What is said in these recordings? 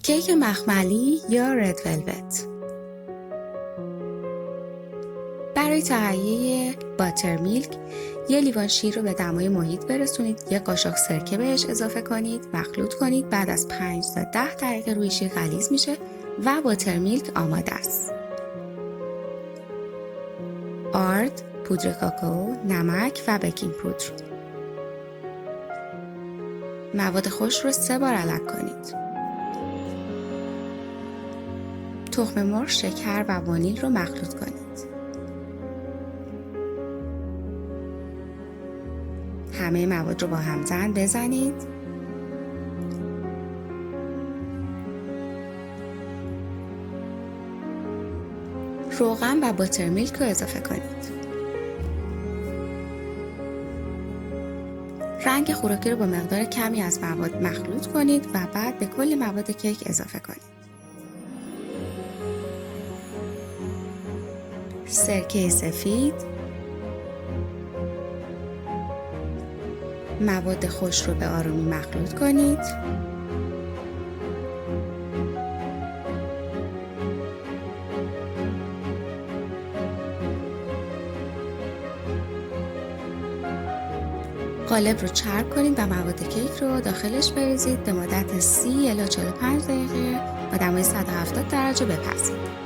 کیک مخملی یا رد ولوت. برای تهیه باتر میلک یه لیوان شیر رو به دمای محیط برسونید، یه قاشق سرکه بهش اضافه کنید، مخلوط کنید. بعد از 5 تا 10 دقیقه روی شیر غلیظ میشه و باتر میلک آماده است. آرد، پودر کاکائو، نمک و بیکینگ پودر. مواد خشک رو 3 بار علک کنید. تخم مرغ، شکر و وانیل رو مخلوط کنید. همه مواد رو با همزن بزنید. روغن و باتر میلک رو اضافه کنید. رنگ خوراکی رو با مقدار کمی از مواد مخلوط کنید و بعد به کل مواد کیک اضافه کنید. سرکه سفید، مواد خشک رو به آرومی مخلوط کنید. قالب رو چرب کنید و مواد کیک رو داخلش بریزید. به مدت 30 الی 45 دقیقه با دمای 170 درجه بپزید.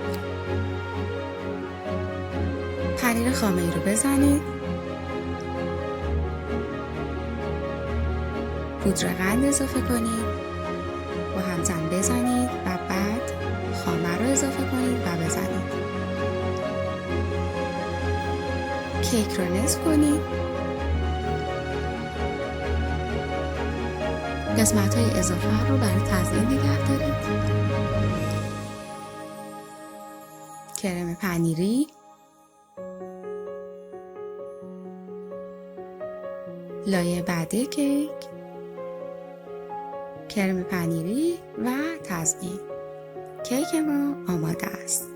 پنیر خامه‌ای رو بزنید. پودر قند اضافه کنید. با همزن بزنید و بعد خامه رو اضافه کنید و بزنید. کیک رو نصف کنید. قسمت‌های اضافه رو برای تزیین نگه دارید. کرم پنیری، لایه بعدی کیک، کرم پنیری و تزیین. کیک ما آماده است.